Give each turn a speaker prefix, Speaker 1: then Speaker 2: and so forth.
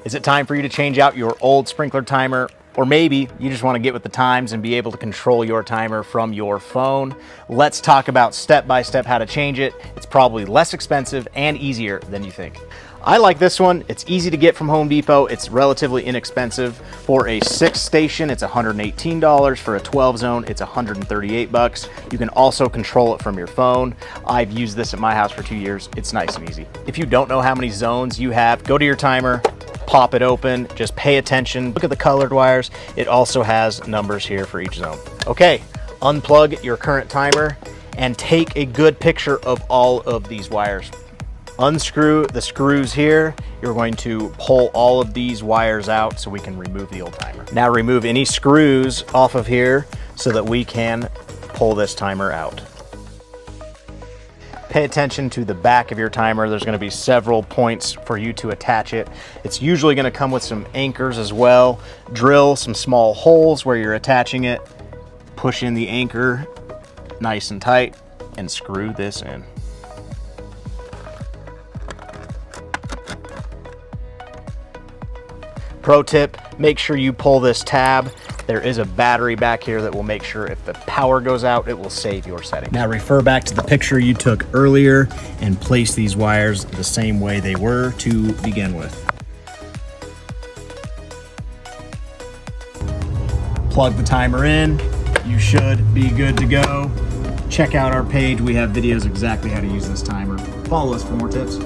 Speaker 1: Is it time for you to change out your old sprinkler timer? Or maybe you just want to get with the times and be able to control your timer from your phone. Let's talk about step-by-step how to change it. It's probably less expensive and easier than you think. I like this one. It's easy to get from Home Depot. It's relatively inexpensive. For a 6 station, it's $118. For a 12 zone, it's $138. You can also control it from your phone. I've used this at my house for 2 years. It's nice and easy. If you don't know how many zones you have, go to your timer, pop it open, just pay attention, look at the colored wires. It also has numbers here for each zone. Okay, unplug your current timer and take a good picture of all of these wires. Unscrew the screws here. You're going to pull all of these wires out so we can remove the old timer. Now remove any screws off of here so that we can pull this timer out. Pay attention to the back of your timer. There's going to be several points for you to attach it. It's usually going to come with some anchors as well. Drill some small holes where you're attaching it. Push in the anchor nice and tight and screw this in. Pro tip, make sure you pull this tab. There is a battery back here that will make sure if the power goes out, it will save your setting. Now refer back to the picture you took earlier and place these wires the same way they were to begin with. Plug the timer in. You should be good to go. Check out our page. We have videos exactly how to use this timer. Follow us for more tips.